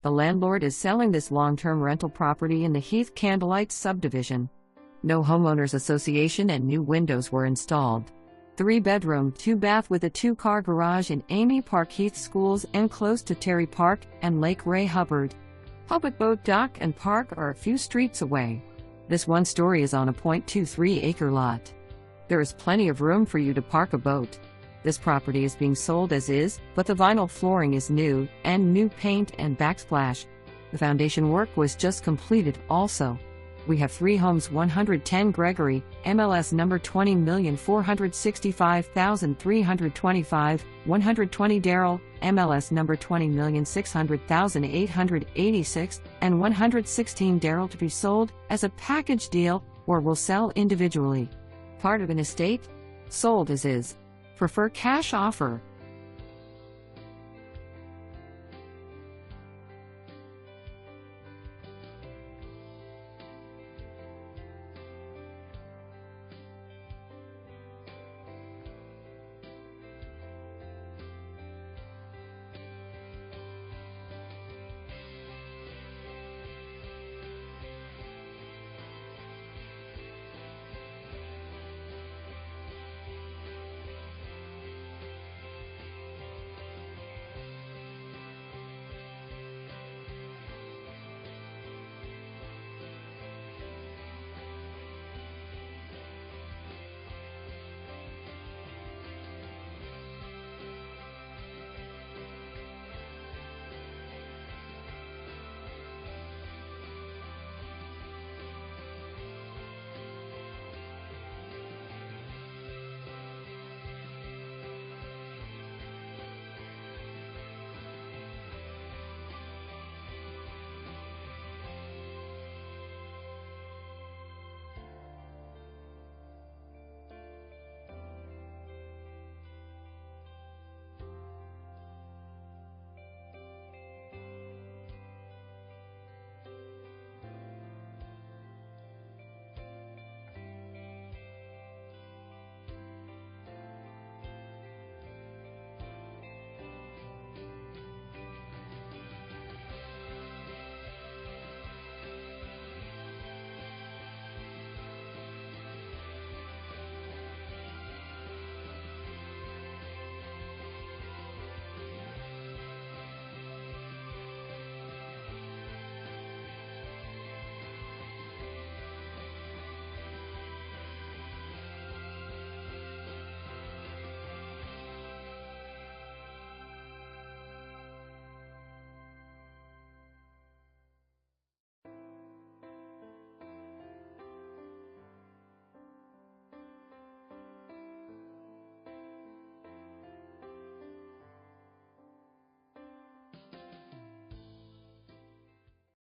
The landlord is selling this long-term rental property in the Heath Candelite Subdivision. No Homeowners Association and new windows were installed. 3-bedroom, 2-bath with a 2-car garage in Amy Park Heath Schools and close to Terry Park and Lake Ray Hubbard. Public boat dock and park are a few streets away. This one story is on a 0.23-acre lot. There is plenty of room for you to park a boat. This property is being sold as is, but the vinyl flooring is new, and new paint and backsplash. The foundation work was just completed also. We have 3 homes: 110 Gregory, MLS number 20,465,325, 120 Darrell, MLS number 20,600,886, and 116 Darrell to be sold as a package deal or will sell individually. Part of an estate? Sold as is. Prefer cash offer.